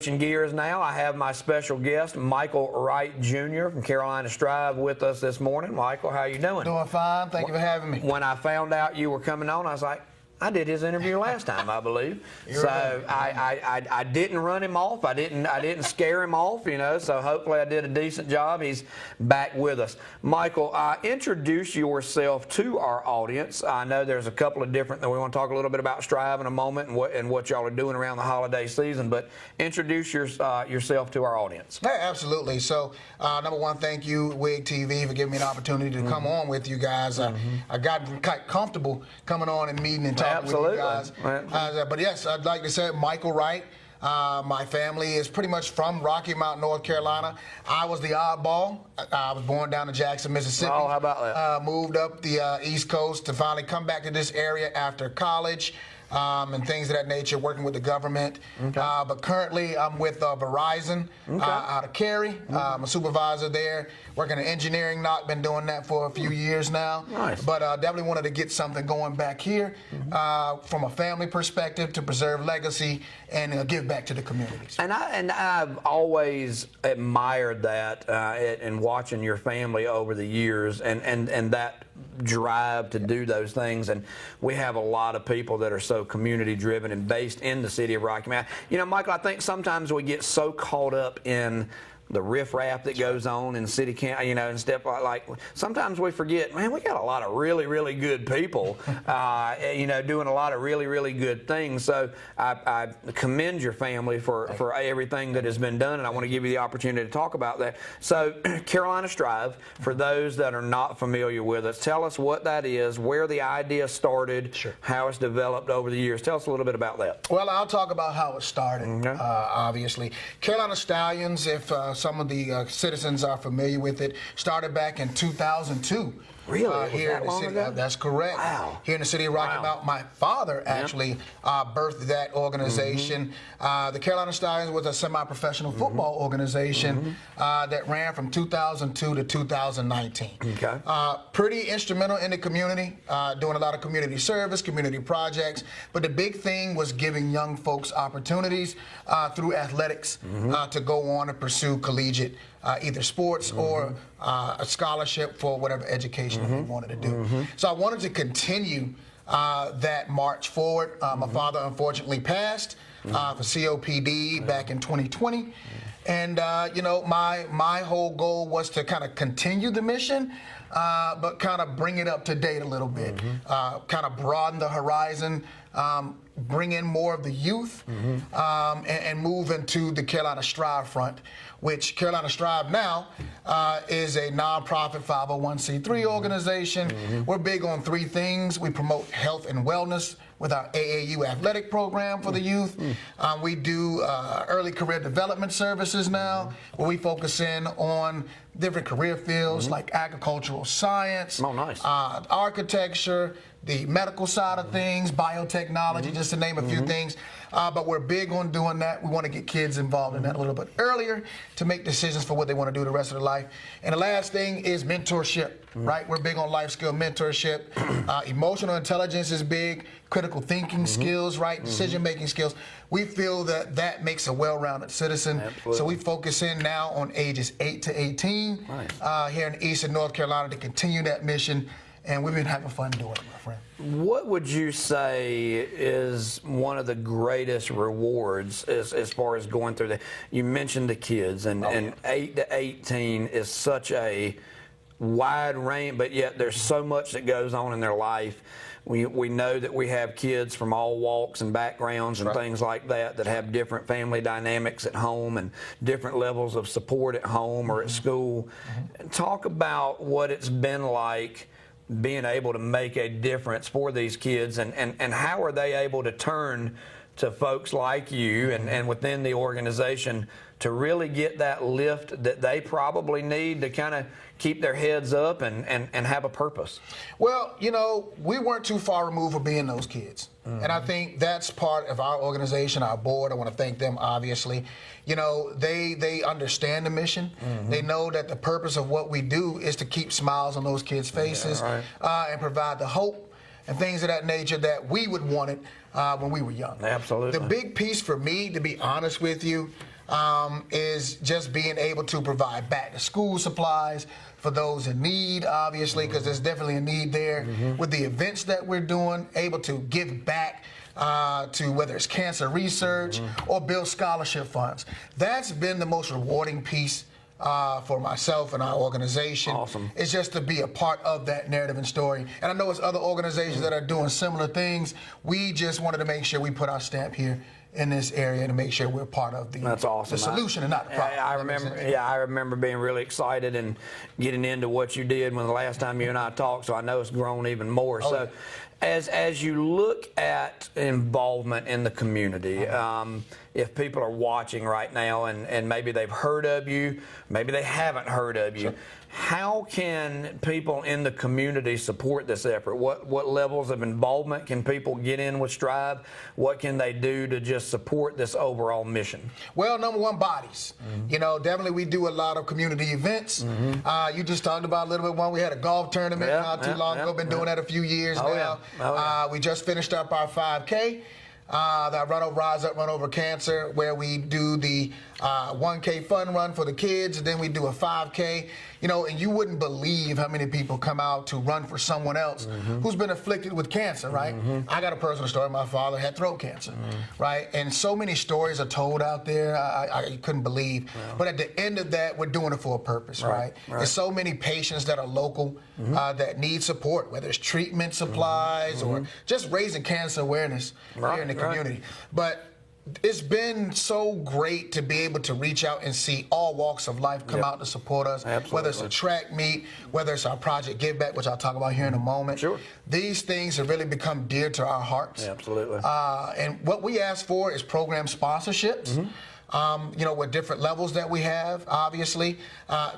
Switching gears now, I have my special guest, Michael Wright Jr. from Carolina Strive with us this morning. Michael, how you doing? Doing fine. Thank you for having me. When I found out you were coming on, I was like, I did his interview last time, I believe. So I didn't run him off. I didn't scare him off, you know. So hopefully I did a decent job. He's back with us. Michael, introduce yourself to our audience. I know there's a couple of different. We want to talk a little bit about Strive in a moment and what y'all are doing around the holiday season. But introduce yourself to our audience. Yeah, absolutely. So number one, thank you, WIG TV, for giving me an opportunity to come on with you guys. I got quite comfortable coming on and meeting and talking with you guys. But yes, I'd like to say Michael Wright. My family is pretty much from Rocky Mount, North Carolina. I was the oddball. I was born down in Jackson, Mississippi. Oh, how about that? Moved up the East Coast to finally come back to this area after college. And things of that nature, working with the government. Okay. But currently, I'm with Verizon out of Cary. I'm a supervisor there, working in engineering. Not been doing that for a few years now. Nice. But definitely wanted to get something going back here from a family perspective to preserve legacy and give back to the communities. And I've always admired that in watching your family over the years, and that drive to do those things. And we have a lot of people that are so community driven and based in the city of Rocky Mount. You know, Michael, I think sometimes we get so caught up in the riffraff that goes on in city camp, you know, and stuff like sometimes we forget, man, we got a lot of really, really good people, you know, doing a lot of really, really good things. So I commend your family for everything that has been done, and I want to give you the opportunity to talk about that. So Carolina Strive, for those that are not familiar with us, tell us what that is, where the idea started, how it's developed over the years. Tell us a little bit about that. Well, I'll talk about how it started, obviously. Carolina Stallions, if some of the citizens are familiar with it, started back in 2002. Really? Here in the city. That's correct. Wow. Here in the city of Rocky Mount. My father actually birthed that organization. The Carolina Stallions was a semi-professional football organization that ran from 2002 to 2019. Okay. Pretty instrumental in the community, doing a lot of community service, community projects. But the big thing was giving young folks opportunities through athletics to go on and pursue collegiate either sports or a scholarship for whatever education they wanted to do. So I wanted to continue that march forward. My father unfortunately passed for COPD back in 2020. And, you know, my whole goal was to kind of continue the mission, but kind of bring it up to date a little bit, kind of broaden the horizon, bring in more of the youth, and move into the Carolina Strive front, which Carolina Strive now is a nonprofit 501c3 organization. We're big on three things. We promote health and wellness with our AAU athletic program for the youth. We do early career development services now, where we focus in on different career fields like agricultural science, architecture, the medical side of things, biotechnology, just to name a few things. But we're big on doing that. We want to get kids involved in that a little bit earlier to make decisions for what they want to do the rest of their life. And the last thing is mentorship, right? We're big on life skill mentorship. Emotional intelligence is big, critical thinking skills, right? Decision-making skills. We feel that that makes a well-rounded citizen. Absolutely. So we focus in now on ages 8 to 18 here in Eastern North Carolina to continue that mission. And we've been having fun doing it, my friend. What would you say is one of the greatest rewards as far as going through that? You mentioned the kids, and 8 to 18 is such a wide range, but yet there's so much that goes on in their life. We know that we have kids from all walks and backgrounds and things like that have different family dynamics at home and different levels of support at home or at school. Talk about what it's been like being able to make a difference for these kids, and how are they able to turn to folks like you and within the organization to really get that lift that they probably need to kind of keep their heads up and have a purpose? Well, you know, we weren't too far removed from being those kids. And I think that's part of our organization, our board. I want to thank them, obviously. You know, they understand the mission. They know that the purpose of what we do is to keep smiles on those kids' faces and provide the hope and things of that nature that we would want it when we were young. Absolutely. The big piece for me, to be honest with you, is just being able to provide back to school supplies for those in need, obviously, because there's definitely a need there. With the events that we're doing, able to give back to whether it's cancer research or build scholarship funds. That's been the most rewarding piece for myself and our organization. Awesome. It's just to be a part of that narrative and story. And I know it's other organizations that are doing similar things. We just wanted to make sure we put our stamp here in this area to make sure we're part of the, That's awesome. the solution and not the problem. I remember being really excited and getting into what you did when the last time you and I talked, so I know it's grown even more. So as you look at involvement in the community, if people are watching right now and maybe they've heard of you, maybe they haven't heard of you, how can people in the community support this effort? What levels of involvement can people get in with Strive? What can they do to just support this overall mission? Well, number one, bodies. You know, definitely we do a lot of community events. You just talked about a little bit one. We had a golf tournament not too long ago. Been doing that a few years now. We just finished up our 5K. That Run Over Rise Up, Run Over Cancer, where we do the 1K fun run for the kids, and then we do a 5K. You know, and you wouldn't believe how many people come out to run for someone else who's been afflicted with cancer, right? I got a personal story. My father had throat cancer, right? And so many stories are told out there, I couldn't believe. But at the end of that, we're doing it for a purpose, right? There's so many patients that are local that need support, whether it's treatment supplies or just raising cancer awareness here in the community. But it's been so great to be able to reach out and see all walks of life come out to support us, whether it's a track meet, whether it's our project Giveback, which I'll talk about here in a moment. These things have really become dear to our hearts. And what we ask for is program sponsorships. You know, with different levels that we have, obviously.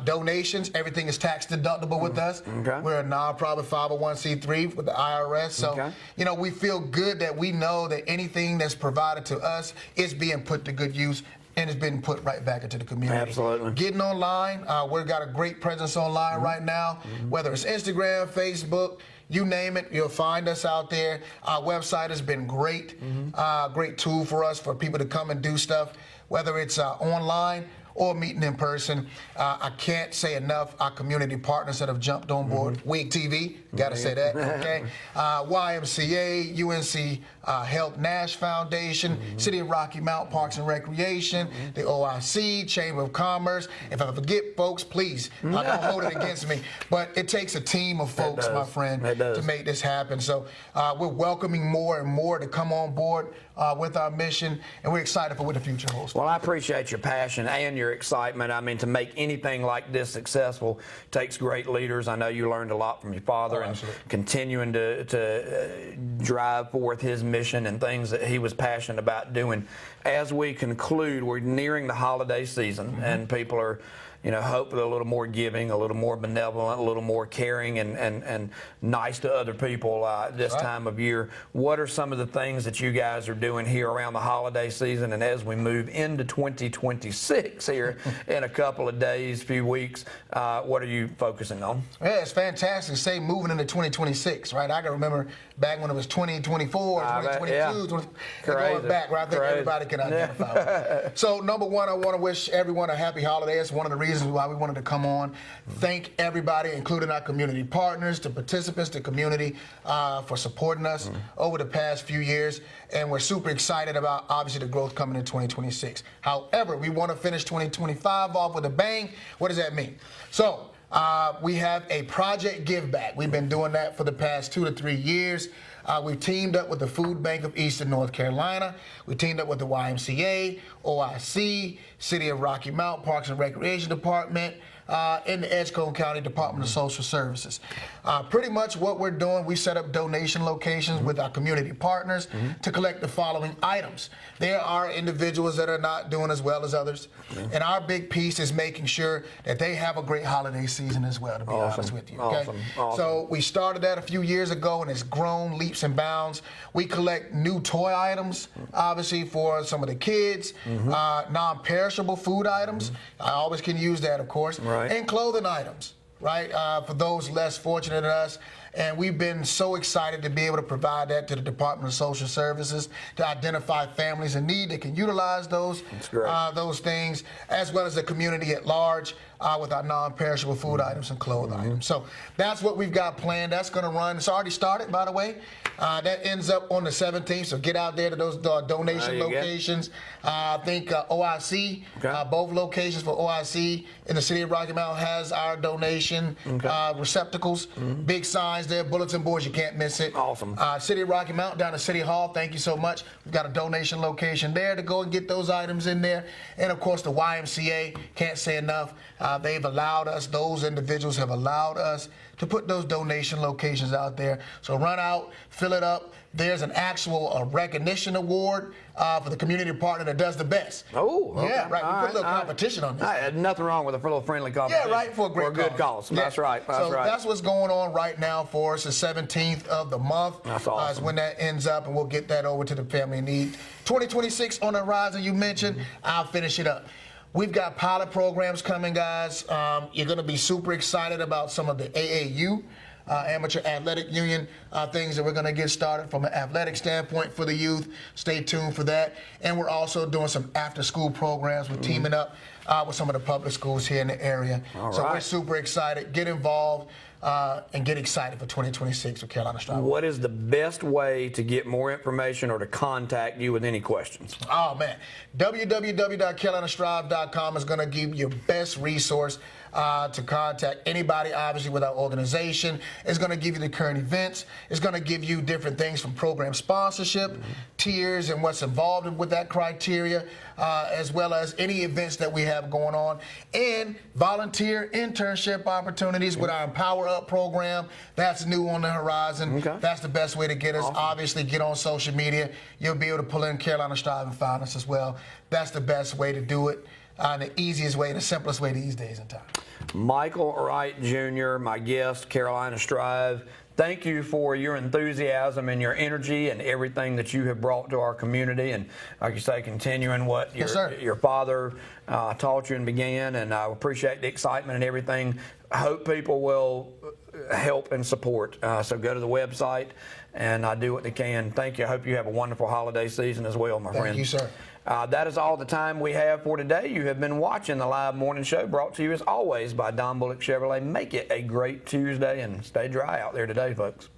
Donations, everything is tax deductible with us. We're a nonprofit 501c3 with the IRS. So, you know, we feel good that we know that anything that's provided to us is being put to good use and it's been put right back into the community. Getting online, we've got a great presence online right now, whether it's Instagram, Facebook, you name it, you'll find us out there. Our website has been great, great tool for us for people to come and do stuff, whether it's online or meeting in person. I can't say enough, our community partners that have jumped on board. WIG TV, gotta say that, okay? YMCA, UNC Health Nash Foundation, City of Rocky Mount Parks and Recreation, the OIC, Chamber of Commerce. If I forget folks, please, don't hold it against me. But it takes a team of folks, my friend, to make this happen. So we're welcoming more and more to come on board with our mission, and we're excited for what the future holds. Well, I appreciate your passion and your excitement. I mean, to make anything like this successful takes great leaders. I know you learned a lot from your father and continuing to drive forth his mission and things that he was passionate about doing. As we conclude, we're nearing the holiday season, and people are, you know, hopefully a little more giving, a little more benevolent, a little more caring and nice to other people this time of year. What are some of the things that you guys are doing here around the holiday season, and as we move into 2026 here in a couple of days, few weeks, what are you focusing on? Yeah, it's fantastic. Say moving into 2026, right? I can remember back when it was 2024, 2022, going back, right? I think everybody can identify with. So number one, I want to wish everyone a happy holiday. It's one of the reasons why we wanted to come on. Thank everybody, including our community partners, the participants, the community, for supporting us over the past few years. And we're super excited about, obviously, the growth coming in 2026. However, we want to finish 2025 off with a bang. What does that mean? So we have a Project Giveback. We've been doing that for the past 2 to 3 years. We've teamed up with the Food Bank of Eastern North Carolina. We teamed up with the YMCA, OIC, City of Rocky Mount Parks and Recreation Department, and the Edgecombe County Department of Social Services. Pretty much what we're doing, we set up donation locations with our community partners to collect the following items. There are individuals that are not doing as well as others, and our big piece is making sure that they have a great holiday season as well, to be honest with you. Okay? So we started that a few years ago, and it's grown leaps and bounds. We collect new toy items, obviously, for some of the kids, non-perishable food items. I always can use that, of course. And clothing items, right, for those less fortunate than us. And we've been so excited to be able to provide that to the Department of Social Services to identify families in need that can utilize those things, as well as the community at large with our non-perishable food items and clothing items. So that's what we've got planned. That's going to run. It's already started, by the way. That ends up on the 17th, so get out there to those donation locations. I think OIC, both locations for OIC in the city of Rocky Mount has our donation receptacles, big signs there, bulletin boards, you can't miss it. Awesome. City of Rocky Mount down at City Hall, thank you so much. We've got a donation location there to go and get those items in there. And of course the YMCA, can't say enough. They've allowed us, those individuals have allowed us to put those donation locations out there. So run out, fill it up. There's an actual recognition award for the community partner that does the best. Oh, okay. Yeah, right. We put a little competition on this. Nothing wrong with a little friendly competition. Yeah, right, for a good cause. Yeah. That's right. That's so right. That's what's going on right now for us. The 17th of the month. That's awesome. Is when that ends up, and we'll get that over to the family in need. 2026 on the horizon, you mentioned. I'll finish it up. We've got pilot programs coming, guys. You're going to be super excited about some of the AAU, Amateur Athletic Union, things that we're going to get started from an athletic standpoint for the youth. Stay tuned for that. And we're also doing some after-school programs. We're teaming up with some of the public schools here in the area. So we're super excited. Get involved. And get excited for 2026 with Carolina Strive. What is the best way to get more information or to contact you with any questions? Oh, man. www.carolinastrive.com is going to give you your best resource to contact anybody, obviously, with our organization. It's going to give you the current events. It's going to give you different things from program sponsorship, tiers, and what's involved with that criteria, as well as any events that we have going on, and volunteer internship opportunities with our Empower Up program. That's new on the horizon. That's the best way to get us. Obviously, get on social media. You'll be able to pull in Carolina Strive and find us as well. That's the best way to do it. The easiest way, the simplest way these days and time. Michael Wright Jr., my guest, Carolina Strive. Thank you for your enthusiasm and your energy and everything that you have brought to our community. And like you say, continuing what your father taught you and began. And I appreciate the excitement and everything. I hope people will help and support. So go to the website and do what they can. Thank you. I hope you have a wonderful holiday season as well, my friend. Thank you, sir. That is all the time we have for today. You have been watching the live morning show brought to you as always by Don Bullock Chevrolet. Make it a great Tuesday and stay dry out there today, folks.